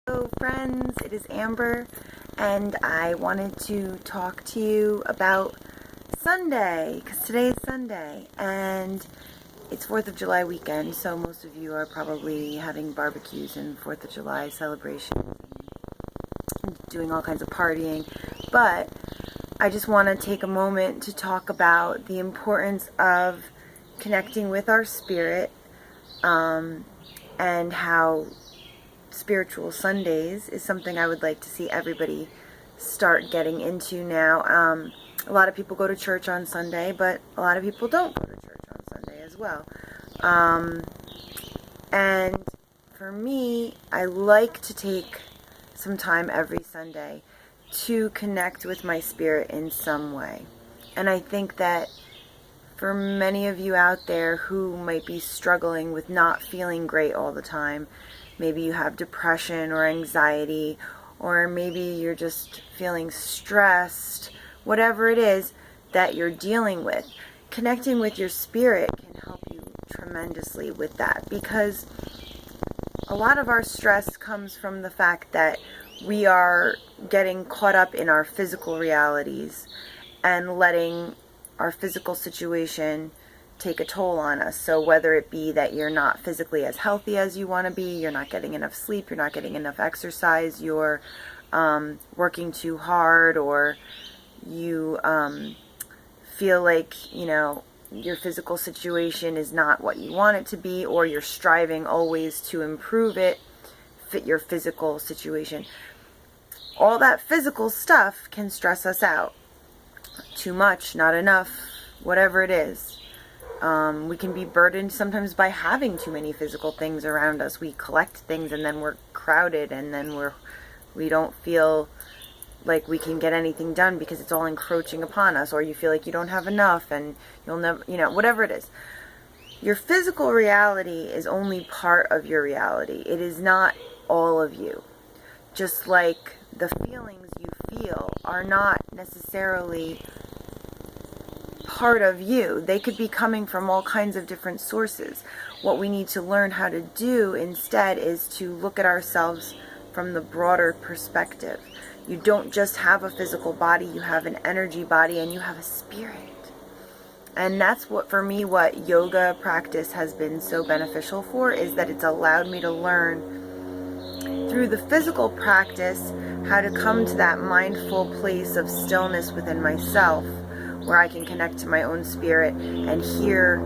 Hello friends, it is Amber and I wanted to talk to you about Sunday because today is Sunday and it's 4th of July weekend, so most of you are probably having barbecues and 4th of July celebrations and doing all kinds of partying, but I just want to take a moment to talk about the importance of connecting with our spirit and how Spiritual Sundays is something I would like to see everybody start getting into now. A lot of people go to church on Sunday, but a lot of people don't go to church on Sunday as well. And for me, I like to take some time every Sunday to connect with my spirit in some way. And I think that for many of you out there who might be struggling with not feeling great all the time, maybe you have depression or anxiety, or maybe you're just feeling stressed, whatever it is that you're dealing with, connecting with your spirit can help you tremendously with that, because a lot of our stress comes from the fact that we are getting caught up in our physical realities and letting our physical situation take a toll on us. So whether it be that you're not physically as healthy as you want to be, you're not getting enough sleep, you're not getting enough exercise, you're working too hard, or you feel like, your physical situation is not what you want it to be, or you're striving always to improve it, fit your physical situation. All that physical stuff can stress us out. Too much, not enough, whatever it is. We can be burdened sometimes by having too many physical things around us. We collect things and then we're crowded, and then we don't feel like we can get anything done because it's all encroaching upon us, or you feel like you don't have enough and you'll never, whatever it is. Your physical reality is only part of your reality. It is not all of you. Just like the feelings you feel are not necessarily part of you. They could be coming from all kinds of different sources. What we need to learn how to do instead is to look at ourselves from the broader perspective. You don't just have a physical body, you have an energy body, and you have a spirit. And that's what, for me, what yoga practice has been so beneficial for, is that it's allowed me to learn through the physical practice how to come to that mindful place of stillness within myself, where I can connect to my own spirit and hear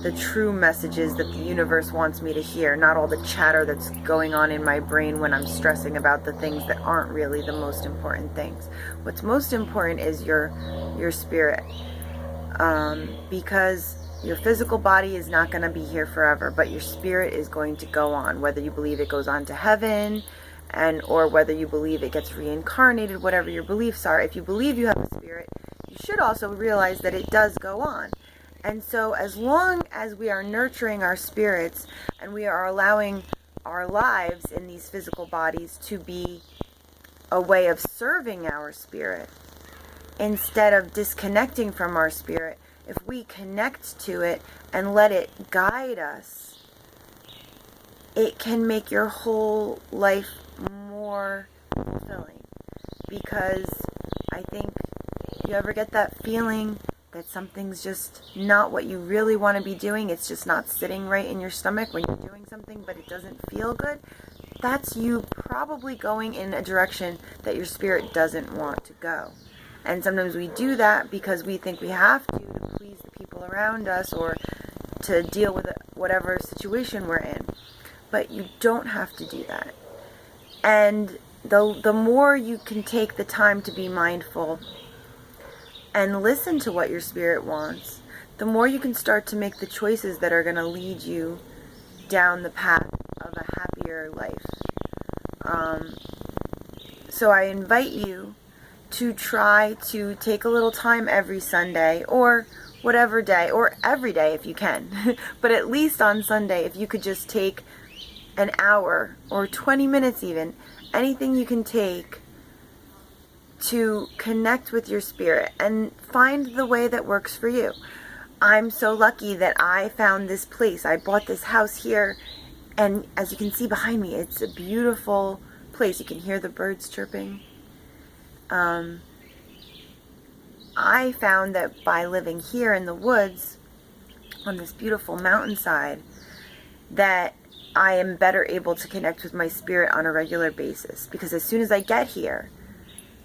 the true messages that the universe wants me to hear, not all the chatter that's going on in my brain when I'm stressing about the things that aren't really the most important things. What's most important is your spirit, because your physical body is not going to be here forever, but your spirit is going to go on, whether you believe it goes on to heaven, or whether you believe it gets reincarnated, whatever your beliefs are. If you believe you have a spirit, you should also realize that it does go on. And so as long as we are nurturing our spirits and we are allowing our lives in these physical bodies to be a way of serving our spirit, instead of disconnecting from our spirit, if we connect to it and let it guide us, it can make your whole life more fulfilling. Because I think, you ever get that feeling that something's just not what you really want to be doing? It's just not sitting right in your stomach when you're doing something, but it doesn't feel good. That's you probably going in a direction that your spirit doesn't want to go. And sometimes we do that because we think we have to please the people around us, or to deal with whatever situation we're in. But you don't have to do that. And the more you can take the time to be mindful and listen to what your spirit wants, the more you can start to make the choices that are going to lead you down the path of a happier life. So I invite you to try to take a little time every Sunday, or whatever day, or every day if you can. But at least on Sunday, if you could just take an hour or 20 minutes even, anything you can take to connect with your spirit and find the way that works for you. I'm so lucky that I found this place. I bought this house here And as you can see behind me, it's a beautiful place. You can hear the birds chirping. I found that by living here in the woods on this beautiful mountainside, that I am better able to connect with my spirit on a regular basis, because as soon as I get here,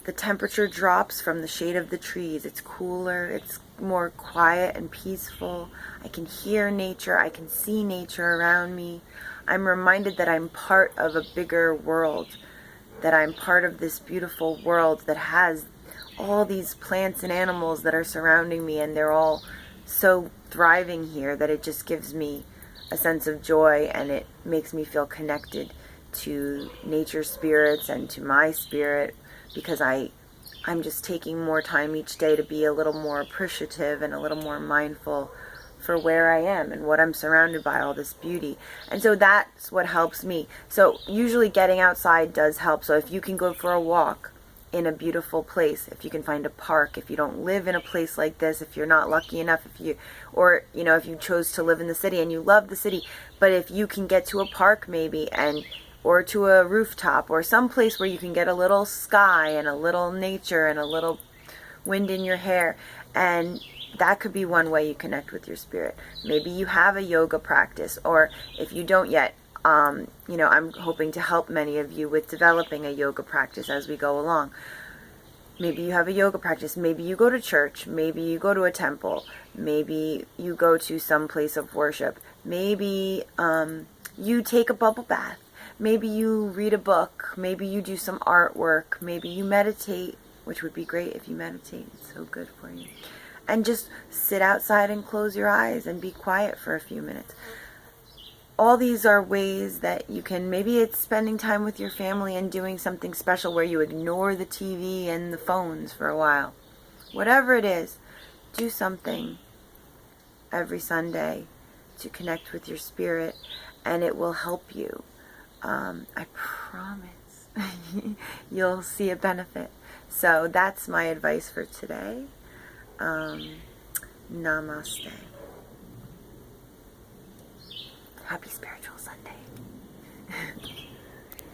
the temperature drops from the shade of the trees. It's cooler, it's more quiet and peaceful. I can hear nature, I can see nature around me. I'm reminded that I'm part of a bigger world, that I'm part of this beautiful world that has all these plants and animals that are surrounding me, and they're all so thriving here that it just gives me a sense of joy, and it makes me feel connected to nature spirits and to my spirit, because I'm just taking more time each day to be a little more appreciative and a little more mindful for where I am and what I'm surrounded by, all this beauty. And so that's what helps me. So usually getting outside does help. So if you can go for a walk in a beautiful place, if you can find a park, if you don't live in a place like this, if you're not lucky enough, if you chose to live in the city and you love the city, but if you can get to a park maybe, and or to a rooftop or some place where you can get a little sky and a little nature and a little wind in your hair, and that could be one way you connect with your spirit. Maybe you have a yoga practice, or if you don't yet, I'm hoping to help many of you with developing a yoga practice as we go along. Maybe you have a yoga practice. Maybe you go to church. Maybe you go to a temple. Maybe you go to some place of worship. Maybe you take a bubble bath. Maybe you read a book. Maybe you do some artwork. Maybe you meditate, which would be great if you meditate. It's so good for you. And just sit outside and close your eyes and be quiet for a few minutes. All these are ways that you can, maybe it's spending time with your family and doing something special where you ignore the TV and the phones for a while. Whatever it is, do something every Sunday to connect with your spirit, and it will help you. I promise you'll see a benefit. So that's my advice for today. Namaste. Happy Spiritual Sunday.